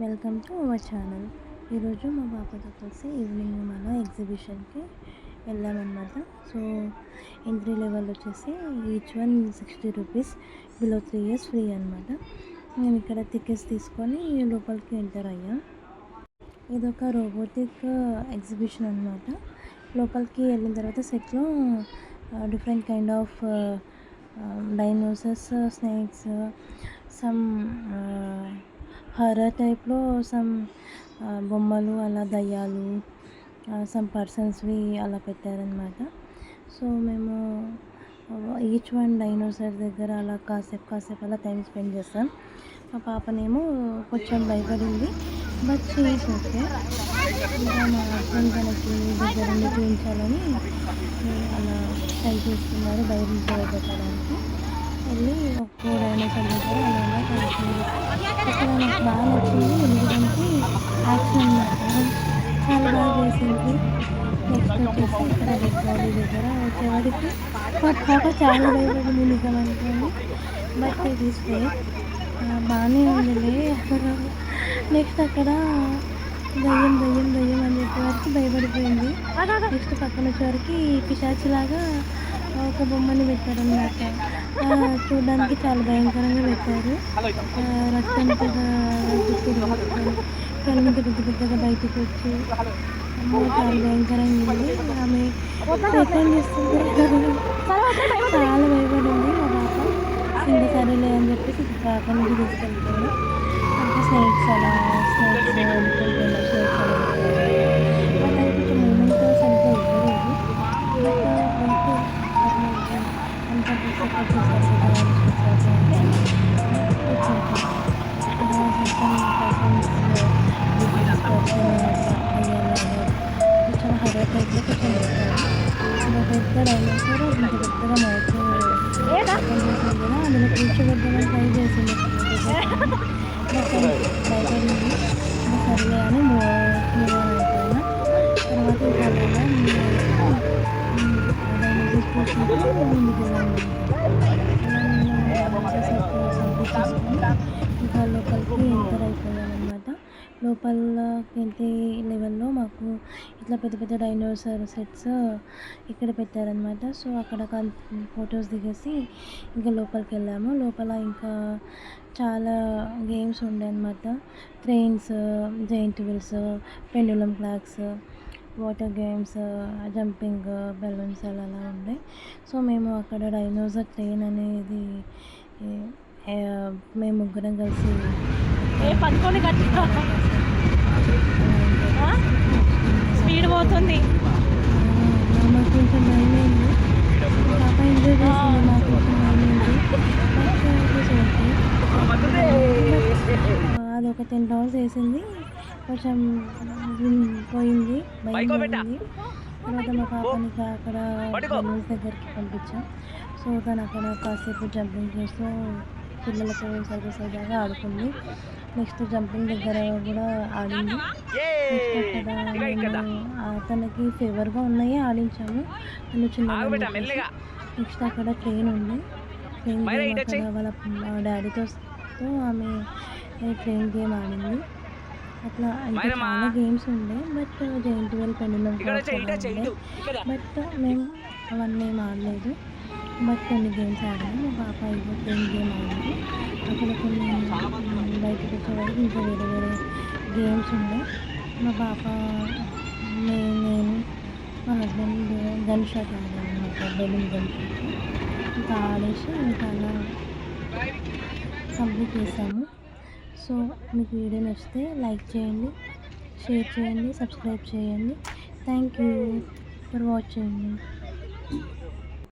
Welcome to our channel. ఈరోజు మా పాపతో కలిసి ఈవినింగ్ మనం ఎగ్జిబిషన్కి వెళ్ళామన్నమాట. సో ఎంట్రీ లెవెల్ వచ్చేసి each one 60 rupees, below 3 years free అనమాట. మేము ఇక్కడ టికెట్స్ తీసుకొని లోపలికి ఎంటర్ అయ్యాం. ఇదొక రోబోటిక్ ఎగ్జిబిషన్ అనమాట. లోపలికి వెళ్ళిన తర్వాత సెట్లో different kind of dinosaurs, snakes, some horror టైప్లో సమ్ బొమ్మలు, అలా దయ్యాలు, సమ్ పర్సన్స్వి అలా పెట్టారనమాట. సో మేము ఈచ్ వన్ డైనోసార్ దగ్గర అలా కాసేపు అలా టైం స్పెండ్ చేస్తాం. మా పాపనేమో కొంచెం భయపడింది, బట్ షీఈస్ ఓకే. ఇంకా మా హస్బెండ్ తనకి దగ్గర ఉండి చూపించాలని అలా ట్రై చేస్తున్నారు భయపెట్టడానికి. వెళ్ళి ఒక్కో డైనోసార్ దగ్గర అలా కలిసింది. ఇక్కడ నాకు బాగా నచ్చింది ఎందుకంటే యాక్షన్ చాలా బాగా చేసింది. నెక్స్ట్ వచ్చేసి ఇక్కడ డెడ్ బాడీ దగ్గర వచ్చేవాడికి మా పాప చాలా భయపడింది నిజం అనుకోండి, బట్ ఇది తీస్తే బాగానే ఉందిలే. నెక్స్ట్ అక్కడ దయ్యం దయ్యం దయ్యం అని చెప్పేవరకు భయపడిపోయింది. నెక్స్ట్ పక్కన వచ్చేవరకు పిశాచిలాగా ఒక బొమ్మని పెట్టారన్నమాట. చూడడానికి చాలా భయంకరంగా పెట్టారు. రక్తం కళ్ళు పెద్ద పెద్దగా బయటకు వచ్చి చాలా భయంకరంగా ఉంది. ఆమె రిటర్న్ చేస్తుంది, చాలా భయపడింది మా పాప. ఇంకా సరేలే అని చెప్పేసి అక్కడ నుంచి తీసుకెళ్తాను. అంటే స్నేక్స్ అలా స్నేక్స్ స్నేక్స్ అలా బట్ అది కొంచెం మూమెంట్ సరిగ్గా ఇవ్వలేదు. కొంచెం హర్రర్ టైప్లో కొంచెం పెద్ద డైనోసార్ ఇంత పెద్దగా మౌత్ చేసింది కదా, అందులో కూర్చోబెట్టమని ట్రై చేసింది. భయపడింది. సరేలే అని మూవ్ అయిపోయినా. తర్వాత చూసుకుంటూ ముందుకు వెళ్ళాను. ఇంకా లోపలికి ఎంటర్ అయిపోయామన్నమాట. లోపలికి ఎంట్రీ లెవెల్లో మాకు ఇట్లా పెద్ద పెద్ద డైనోసార్ సెట్స్ ఇక్కడ పెట్టారనమాట. సో అక్కడ ఫొటోస్ దిగేసి ఇంకా లోపలికి వెళ్ళాము. లోపల ఇంకా చాలా గేమ్స్ ఉండే అనమాట. Trains, giant wheels, pendulum clocks, water games, jumping, balloons అలా ఉండే. సో మేము అక్కడ డైనోసార్ ట్రైన్ అనేది మేము ముగ్గురం కలిసి పట్టుకొని గట్టిగా స్పీడ్ పోతుంది. మాకు కొంచెం భయమైంది, పాప ఎంజాయ్ చేసింది, మాకు కొంచెం భయమైంది. అది ఒక 10 rounds వేసింది, కొంచెం పోయింది, భయం పోయింది. తర్వాత మా పాపని అక్కడ బెలూన్స్ దగ్గరికి పంపించాం. సో తను అక్కడ కాసేపు జంపింగ్ చేస్తూ పిల్లలతో సరదాగా ఆడుకుంది. నెక్స్ట్ జంపింగ్ దగ్గర కూడా ఆడింది. నెక్స్ట్ అక్కడ తనకి ఫేవర్గా ఉన్నాయి ఆడించాము. తను చిన్న నెక్స్ట్ అక్కడ ట్రైన్ ఉంది. ట్రైన్ గేమ్ అక్కడ వాళ్ళ డాడీతో ఆమె ట్రైన్ గేమ్ ఆడింది. అట్లా ఇంకా చాలా గేమ్స్ ఉండే, but giant wheel, pendulum clocks ఉండే, బట్ మేము అవన్నీ ఏం ఆడలేదు. బట్ కొన్ని గేమ్స్ ఆడాము. మా పాప ఇగో ట్రైన్ గేమ్ ఆడింది. అక్కడ కొన్ని బయటకు వచ్చేవారికి ఇంకా వేరే వేరే గేమ్స్ ఉండే. మా పాప నేను మా హస్బెండ్ గన్ షాట్ ఆడాము అన్నమాట, బెలూన్ గన్ షాట్. ఇంకా ఆడేసి ఇంకా అలా కంప్లీట్ చేసాము. సో మీకు వీడియో నచ్చితే లైక్ చేయండి, షేర్ చేయండి, సబ్స్క్రైబ్ చేయండి. Thank you for watching.